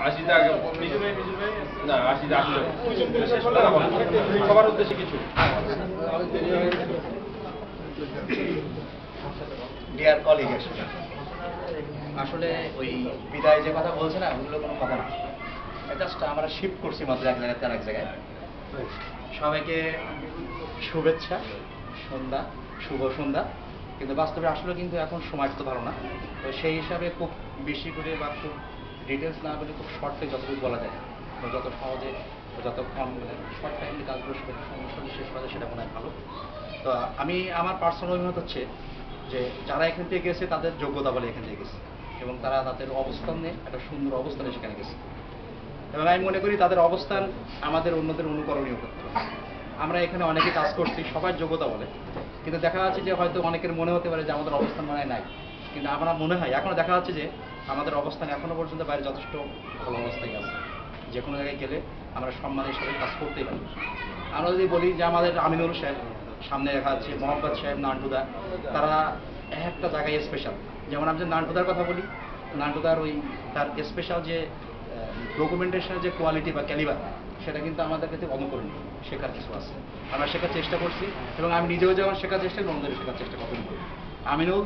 আশিটা আগে না, আশিটা আসলে সবার উদ্দেশ্যে কিছু ডিয়ার কলিগ, আসলে ওই বিদায় যে কথা বলছে না, ওগুলো কোনো কথা না। জাস্ট আমরা শিফট করছি মাত্র এক জায়গায় আর এক জায়গায়। সবাইকে শুভেচ্ছা, সন্ধ্যা, শুভ সন্ধ্যা। কিন্তু বাস্তবে আসলে কিন্তু এখন সময় তো ভালো না, তো সেই হিসাবে খুব বেশি করে বা খুব ডিটেলস না বলে খুব শর্টে যতটুকু বলা যায়, যত সহজে যত কম মানে শর্ট টাইমে কাজগুলো সমস্যা শেষ করা যায় সেটা মনে হয় ভালো। তো আমি আমার পার্সোনাল অভিমত হচ্ছে যে যারা এখান থেকে গেছে তাদের যোগ্যতা বলে এখান থেকে গেছে, এবং তারা তাদের অবস্থান নিয়ে একটা সুন্দর অবস্থানে সেখানে গেছে, এবং আমি মনে করি তাদের অবস্থান আমাদের অন্যদের অনুকরণীয় করতে হবে। আমরা এখানে অনেকে কাজ করছি, সবার যোগ্যতা বলে, কিন্তু দেখা যাচ্ছে যে হয়তো অনেকের মনে হতে পারে যে আমাদের অবস্থান মানে নাই, কিন্তু আমরা মনে হয় এখনো দেখা যাচ্ছে যে আমাদের অবস্থান এখনো পর্যন্ত বাইরে যথেষ্ট ভালো অবস্থায় আছে। যে কোনো জায়গায় গেলে আমরা সম্মানের সাথে কাজ করতেই পারি। আমরা যদি বলি যে আমাদের আমিনুল সাহেব, সামনে দেখা যাচ্ছে মোহাম্মদ সাহেব, নান্টুদা, তারা একটা জায়গায় স্পেশাল। যেমন আমি যে নান্টুদার কথা বলি, নান্টুদার ওই তার স্পেশাল যে ডকুমেন্টেশনের যে কোয়ালিটি বা ক্যালিবার, সেটা কিন্তু আমাদের কাছে অনুকরণীয়, শেখার কিছু আছে। আমরা শেখার চেষ্টা করছি, এবং আমি নিজেও যেমন শেখার চেষ্টা করি, অন্যদের শেখার চেষ্টা করি। আমিনুল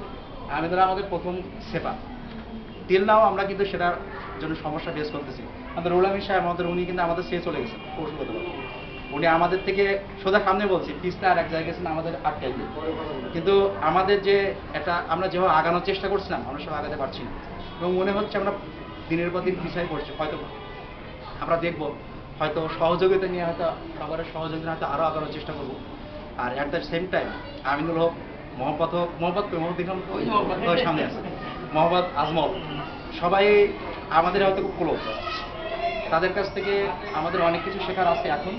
আমাদের প্রথম সেপা, টিল নাও আমরা কিন্তু সেটার জন্য সমস্যা ফেস করতেছি। আমাদের রুল আমিন সাহেব উনি কিন্তু আমাদের সে চলে গেছেন কৌশলগতভাবে। উনি আমাদের থেকে সোজা সামনে বলছি পিছটা আর এক জায়গায় গেছেন, আমাদের আটকাই দিয়ে। কিন্তু আমাদের যে একটা আমরা যেভাবে আগানোর চেষ্টা করছিলাম, আমরা সব আগাতে পারছি না, এবং মনে হচ্ছে আমরা দিনের পর দিন পিছাই পড়ছি। হয়তো আমরা দেখব হয়তো সহযোগিতা নিয়ে হয়তো সবার সহযোগিতা হয়তো আরও আগানোর চেষ্টা করবো। আর at the same time Aminul Haque, Mohammad দেখলাম সামনে আছে, মোহাম্মদ আজমল, সবাই আমাদের হয়তো খুব ক্লোজ। তাদের কাছ থেকে আমাদের অনেক কিছু শেখার আছে এখন,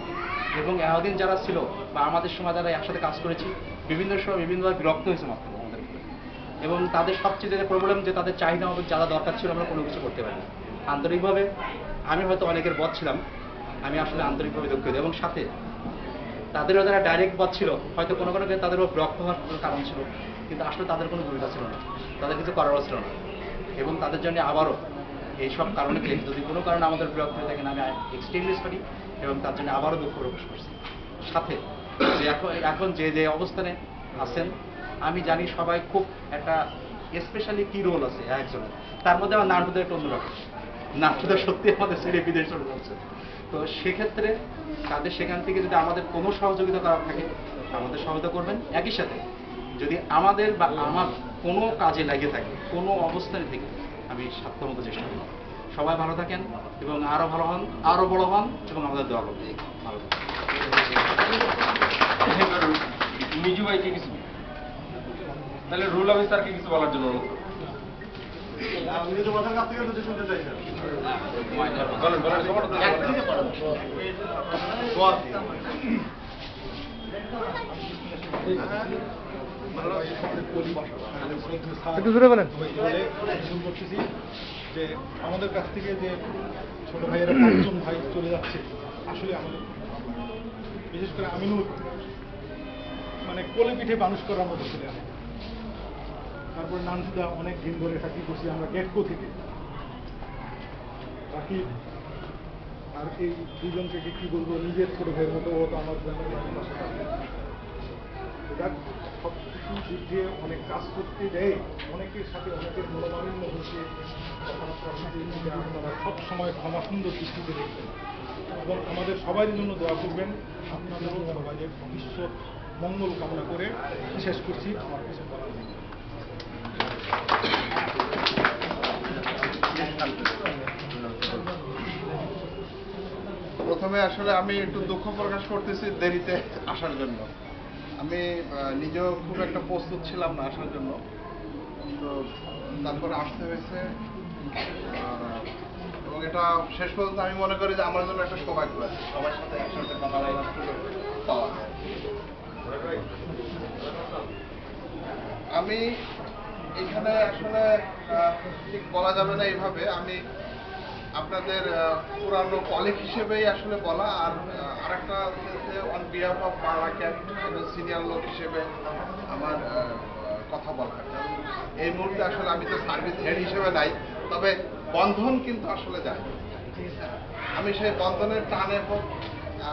এবং এতদিন যারা ছিল বা আমাদের সময় যারা একসাথে কাজ করেছি, বিভিন্ন সময় বিভিন্নভাবে বিরক্ত হয়েছে মাত্র আমাদের, এবং তাদের সবচেয়ে যে প্রবলেম যে তাদের চাহিদা হবে যারা দরকার ছিল আমরা কোনো কিছু করতে পারি আন্তরিকভাবে। আমি হয়তো অনেকের বদ ছিলাম, আমি আসলে আন্তরিকভাবে দুঃখিত, এবং সাথে তাদেরও যারা ডাইরেক্ট বদ ছিল হয়তো কোনো কোনো তাদেরও বিরক্ত হওয়ার কোনো কারণ ছিল, কিন্তু আসলে তাদের কোনো ভূমিকা ছিল না, তাদের কিছু করারও ছিল না, এবং তাদের জন্য আবারও এইসব কারণে যদি কোনো কারণে আমাদের বিরক্ত হয়ে থাকেন আমি এক্সট্রিমলি সরি, এবং তার জন্য আবারও দুঃখ প্রকাশ করছি। সাথে যে এখন যে যে অবস্থানে আছেন, আমি জানি সবাই খুব একটা স্পেশালি কি রোল আছে একজনের, তার মধ্যে আমার নাটুদের একটা অন্যরকম, নাটুদের সত্যি আমাদের ছেড়ে বিদেশ চলে যাচ্ছে। তো সেক্ষেত্রে তাদের সেখান থেকে যদি আমাদের কোনো সহযোগিতা করার থাকে আমাদের সহায়তা করবেন। একই সাথে যদি আমাদের বা আমার কোনো কাজে লাগে থাকে, কোনো অবস্থানে থেকে, আমি সাধ্যমতো চেষ্টা করব। সবাই ভালো থাকেন, এবং আরও ভালো হন, আরও বড় হন, এবং আমাদের দোয়া করবেন। ভালো থাকেন। মিজু ভাইকে কিছু, তাহলে রুল আমিন স্যারকে কিছু বলার জন্য অনুরোধ করব। একটু জোরে বলেন। করতেছি যে আমাদের কাছ থেকে যে ছোট ভাইয়েরা 5 জন ভাই চলে যাচ্ছে, আসলে আমাদের বিশেষ করে আমিনুল মানে কোলে পিঠে মানুষ করার মতো ছিলেন। তারপরে নান্টুদা অনেক দিন ধরে চাকরি করছি আমরা গেটকো থেকে, বাকি আর এই দুজন থেকে কি বলবো, নিজের ছোট ভাইয়ের মতো ও তো আমার সব কিছু দিক দিয়ে অনেক কাজ করতে দেয়, অনেকের সাথে অনেকের মনোমালিন্য হচ্ছে, তারা সব সময় ক্ষমা সুন্দর দৃষ্টিতে দেখবেন, এবং আমাদের সবার জন্য দোয়া করবেন। আপনাদেরও সবাইয়ের ভবিষ্যৎ মঙ্গল কামনা করে শেষ করছি। আমার কিছু বলার নেই। প্রথমে আসলে আমি একটু দুঃখ প্রকাশ করতেছি দেরিতে আসার জন্য। আমি নিজেও খুব একটা প্রস্তুত ছিলাম না আসার জন্য, তো তারপরে আসতে হয়েছে, এবং এটা শেষ পর্যন্ত আমি মনে করি যে আমার জন্য একটা সৌভাগ্য আছে সবার সাথে একসাথে কথা বলার সুযোগ পাওয়া। আমি এখানে আসলে ঠিক বলা যাবে না এইভাবে, আমি আপনাদের পুরানো কলিগ হিসেবেই আসলে বলা, আর আরেকটা হচ্ছে on behalf of Bangla cat senior লোক হিসেবে আমার কথা বলা। এই মুহূর্তে আসলে আমি তো সার্ভিস হেড হিসেবে নাই, তবে বন্ধন কিন্তু আসলে যায়। আমি সেই বন্ধনের টানে হোক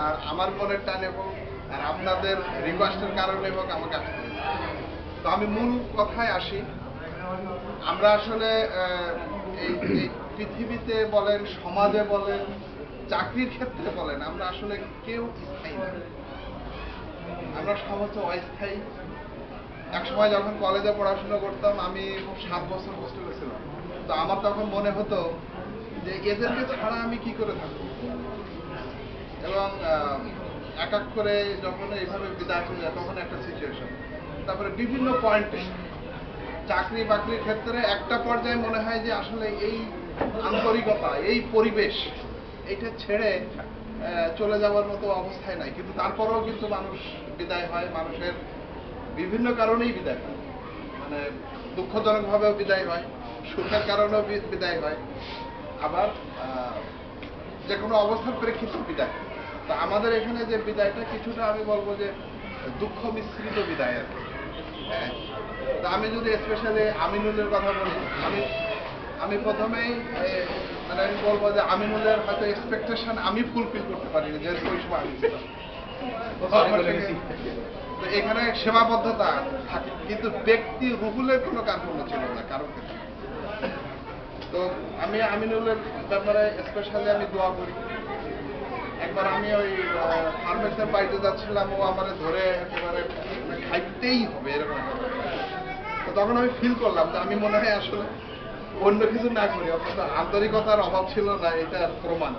আর আমার মনের টানে হোক আর আপনাদের রিকোয়েস্টের কারণে হোক আমাকে আসতে হয়েছে। তো আমি মূল কথায় আসি। আমরা আসলে এই পৃথিবীতে বলেন, সমাজে বলেন, চাকরির ক্ষেত্রে বলেন, আমরা আসলে কেউ স্থায়ী না, আমরা সব হচ্ছে অস্থায়ী। এক সময় যখন কলেজে পড়াশোনা করতাম, আমি 7 বছর হোস্টেলে ছিলাম। তো আমার তখন মনে হতো যে এদেরকে ছাড়া আমি কি করে থাকবো, এবং এক এক করে যখন এইভাবে বিদায় হয়ে যায় তখন একটা সিচুয়েশন। তারপরে বিভিন্ন পয়েন্টে চাকরি বাকরির ক্ষেত্রে একটা পর্যায়ে মনে হয় যে আসলে এই আন্তরিকতা, এই পরিবেশ, এইটা ছেড়ে চলে যাওয়ার মতো অবস্থায় নাই। কিন্তু তারপরেও কিন্তু মানুষ বিদায় হয়, মানুষের বিভিন্ন কারণেই বিদায় হয়, মানে দুঃখজনকভাবেও বিদায় হয়, সুখের কারণেও বিদায় হয়, আবার যে কোনো অবস্থার প্রেক্ষিতেও বিদায়। তো আমাদের এখানে যে বিদায়টা কিছুটা আমি বলবো যে দুঃখ মিশ্রিত বিদায় আর কি। হ্যাঁ, তো আমি যদি স্পেশালি আমিনুলের কথা বলি, আমি প্রথমেই মানে আমি বলবো যে আমিনুলের হয়তো এক্সপেকটেশন আমি ফুলফিল করতে পারিনি, যেহেতু ওই সময় আমি ছিলাম। তো এখানে সীমাবদ্ধতা থাকে, কিন্তু ব্যক্তি রুহুলের কোনো কার্পণ্য ছিল না কারো ক্ষেত্রে। তো আমি আমিনুলের ব্যাপারে স্পেশালি আমি দোয়া করি। একবার আমি ওই ফার্মেসের বাড়িতে যাচ্ছিলাম, ও আমার ধরে একেবারে খাইতেই হবে এরকম। তো তখন আমি ফিল করলাম যে আমি মনে হয় আসলে অন্য কিছু না করি, অথচ আন্তরিকতার অভাব ছিল না, এটার প্রমাণ।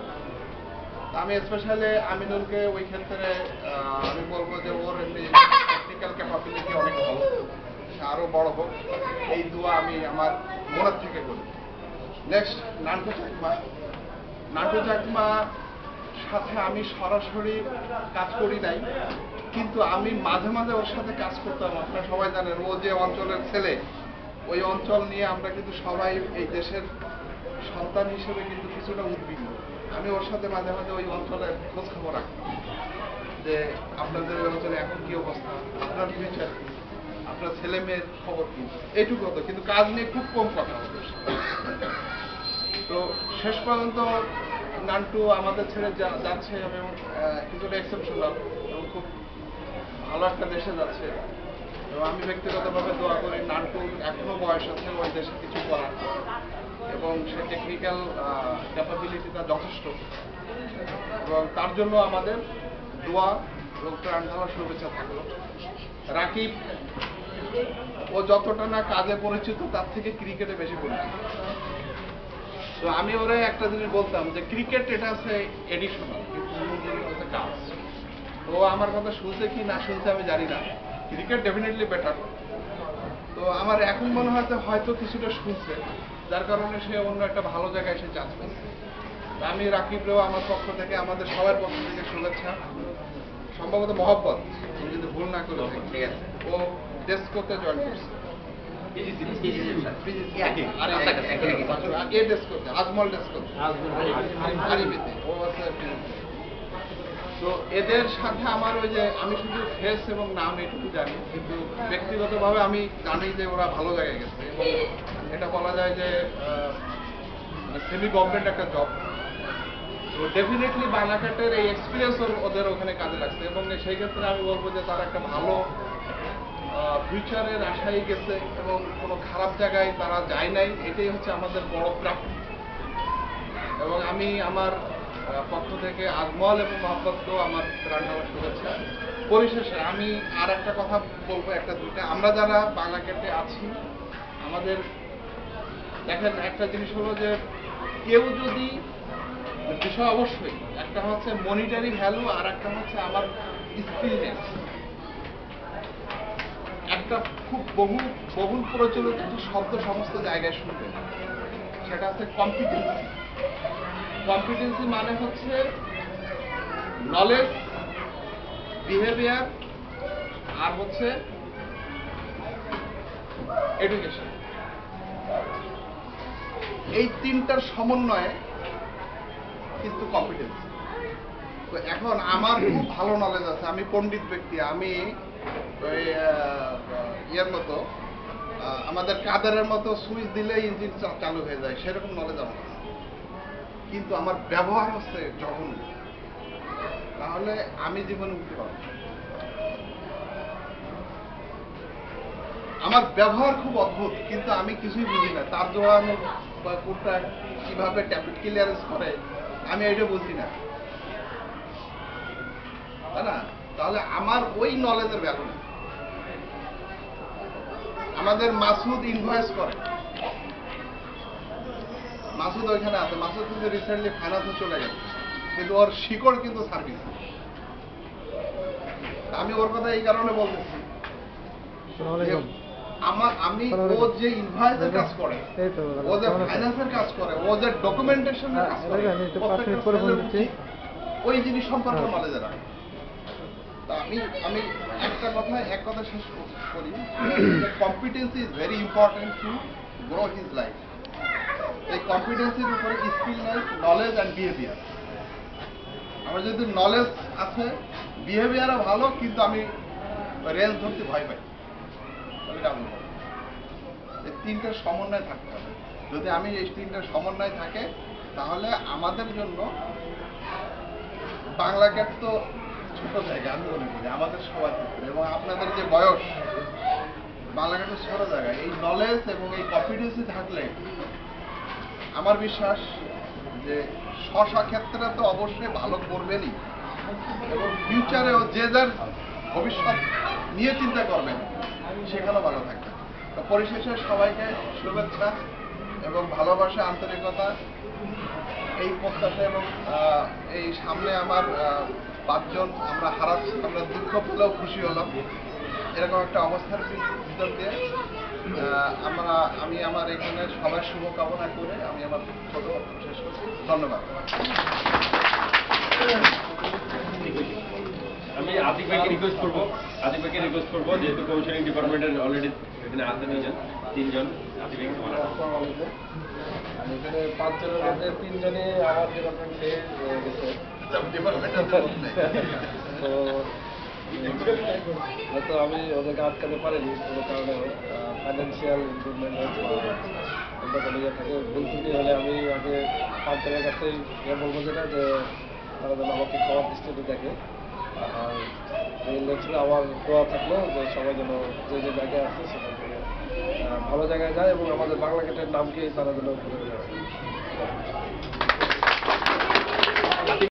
আমি স্পেশালি আমিনুলকে ওই ক্ষেত্রে আমি বলবো যে ওর এমনি টেকনিক্যাল ক্যাপাবিলিটি অনেক ভালো, সে আরো বড় হোক, এই দোয়া আমি আমার মনের থেকে করি। নেক্সট নান্টু চাকমা সাথে আমি সরাসরি কাজ করি নাই, কিন্তু আমি মাঝে মাঝে ওর সাথে কাজ করতাম। আপনারা সবাই জানেন ও যে অঞ্চলের ছেলে, ওই অঞ্চল নিয়ে আমরা কিন্তু সবাই এই দেশের সন্তান হিসেবে কিন্তু কিছুটা উদ্বিগ্ন। আমি ওর সাথে মাঝে মাঝে ওই অঞ্চলের খোঁজ খবর রাখতাম যে আপনাদের ওই অঞ্চলে এখন কি অবস্থা, আপনার ফিউচার, আপনার ছেলে মেয়ের খবর কি, এইটুকু হতো, কিন্তু কাজ নিয়ে খুব কম কথা হতো। তো শেষ পর্যন্ত নান্টু আমাদের ছেড়ে যাচ্ছে এবং কিছুটা এক্সেপশনাল এবং খুব ভালো একটা দেশে যাচ্ছে। এবং আমি ব্যক্তিগতভাবে দোয়া করি নান্টুর এখনো বয়স আছে ওই দেশে কিছু করার, এবং সে টেকনিক্যাল ক্যাপাবিলিটিটা যথেষ্ট, এবং তার জন্য আমাদের দোয়া এবং প্রাণ ঢালা শুভেচ্ছা থাকলো। রাকিব, ও যতটা না কাজে পরিচিত তার থেকে ক্রিকেটে বেশি পরিচিত। তো আমি ওরে একটা জিনিস বলতাম যে ক্রিকেট এটা আছে এডিশনাল, কিন্তু মূল জিনিস হচ্ছে কাজ। তো আমার কথা শুনছে কি না শুনছে আমি জানি না, ক্রিকেট ডেফিনেটলি বেটার। তো আমার এখন মনে হয় হয়তো কিছুটা শুনছে, যার কারণে সে অন্য একটা ভালো জায়গায় এসে চান্স পেয়েছে। আমি রাকিবরেও আমার পক্ষ থেকে, আমাদের সবার পক্ষ থেকে শুভেচ্ছা, সম্ভবত মহব্বত, আমি যদি ভুল না করে থাকি। ঠিক আছে, ও ডেস্কোতে জয়েন করছে, আজমল ডেস্কোতে, ও আছে। তো এদের সাথে আমার ওই যে আমি শুধু ফেস এবং নাম এটুকু জানি, কিন্তু ব্যক্তিগতভাবে আমি জানি যে ওরা ভালো জায়গায় গেছে, এবং এটা বলা যায় যে সেমি গভর্নমেন্ট একটা জব। তো ডেফিনেটলি বানাঘাটের এই এক্সপিরিয়েন্স ওদের ওখানে কাজে লাগছে, এবং সেই ক্ষেত্রে আমি বলবো যে তারা একটা ভালো ফিউচারের আশায় গেছে এবং কোনো খারাপ জায়গায় তারা যায় নাই, এটাই হচ্ছে আমাদের বড় প্রাপ্তি। এবং আমি আমার পক্ষ থেকে আজমল এবং মহব্বতকেও আমার প্রাণ ঢালা শুভেচ্ছা। পরিশেষে আমি আর একটা কথা বলবো, একটা দুইটা, আমরা যারা বাংলাঘাটে আছি, আমাদের দেখেন একটা জিনিস হলো যে কেউ যদি বিষয় অবশ্যই একটা হচ্ছে মনিটারি ভ্যালু, আর একটা হচ্ছে আমার স্কিলনেস। একটা খুব বহুল প্রচলিত শব্দ সমস্ত জায়গায় শুনবেন, সেটা হচ্ছে কম্পিটেন্সি। কম্পিটেন্সি মানে হচ্ছে নলেজ, বিহেভিয়ার, আর হচ্ছে এডুকেশন। এই তিনটার সমন্বয়ে কিন্তু কম্পিটেন্সি। তো এখন আমার খুব ভালো নলেজ আছে, আমি পণ্ডিত ব্যক্তি, আমি ওই ইয়ের মতো আমাদের কাদারের মতো সুইচ দিলেই ইঞ্জিন চালু হয়ে যায়, সেরকম নলেজ আমার আছে। কিন্তু আমার ব্যবহার হচ্ছে জঘন্য, তাহলে আমি জীবনে উঠতে পারবো না। আমার ব্যবহার খুব অদ্ভুত, কিন্তু আমি কিছুই বুঝি না। তার জোড়ানো বা কোনটা কিভাবে ট্যাবলেট ক্লিয়ারেন্স করে আমি এটা বুঝি না, তাই না? তাহলে আমার ওই নলেজের ভ্যালু নেই। আমাদের মাসুদ ইনভয়েস করে, মাসুদ ওইখানে আছে। মাসুদ কিন্তু রিসেন্টলি ফাইন্যান্সে চলে গেছে, কিন্তু ওর শিকড় কিন্তু সার্ভিস। আমি ওর কথা এই কারণে বলতেছি, আমি ও যে ইনভয়েসের কাজ করে, ও যে ফাইন্যান্সের কাজ করে, ও যে ডকুমেন্টেশনের কাজ করে, ওই জিনিস সম্পর্কে নলেজ রাখে। আমি এক কথা শেষ করি, competency is very important to grow his life. এই কম্পিটেন্সির উপরে স্কিল নাই, নলেজ অ্যান্ড বিহেভিয়ার। আমার যদি নলেজ আছে, বিহেভিয়ারও ভালো, কিন্তু আমি রেঞ্জ ধরতে ভয় পাই। এই তিনটার সমন্বয় থাকতে হবে। যদি আমি এই তিনটার সমন্বয় থাকে, তাহলে আমাদের জন্য বাংলা ক্যাপ তো ছোট জায়গা, আমি মনে করি আমাদের সবার ক্ষেত্রে, এবং আপনাদের যে বয়স, বাংলা ক্যাপের ছোট জায়গা। এই নলেজ এবং এই কম্পিটেন্সি থাকলে আমার বিশ্বাস যে স্ব ক্ষেত্রে তো অবশ্যই ভালো করবেনই, এবং ফিউচারেও যে যার ভবিষ্যৎ নিয়ে চিন্তা করবেন, সেখানেও ভালো থাকবে। তো পরিশেষে সবাইকে শুভেচ্ছা এবং ভালোবাসা, আন্তরিকতা, এই প্রত্যাশা, এবং এই সামনে আমার 5 জন আমরা হারাচ্ছি, আমরা দুঃখ পেলেও খুশি হলাম। এরকম একটা অবস্থার ভিতর দিয়ে আমি আমার এখানে সবার শুভকামনা করে আমি আমার ছোট বক্তব্য শেষ করছি। ধন্যবাদ। আমি আতিক ভাইকে রিকোয়েস্ট করবো, যেহেতু কমিশনিং ডিপার্টমেন্টের অলরেডি এখানে আছে তিনজন, আতিক ভাইকে বলা। আমি এখানে 5 জনের মধ্যে 3 জনই আমার ডিপার্টমেন্টে গেছে। তো হয়তো আমি ওদেরকে আটকাতে পারিনি কোনো কারণে, ফাইন্যান্সিয়াল ইমপ্রুভমেন্ট অন্য কোনো ইয়ে থাকে, ভুল ত্রুটি হলে আমি আগে 5 জনের কাছেই বলবো যেটা, যে তারা যেন আমাকে খাওয়ার দৃষ্টিতে দেখে। আর এই ছিল আমার দোয়া থাকলো যে সবাই যেন যে যে জায়গায় আছে সেখান থেকে ভালো জায়গায় যায়, এবং আমাদের বাংলা গেটের নামকেই তারা যেন ঘুরে বেড়ায়।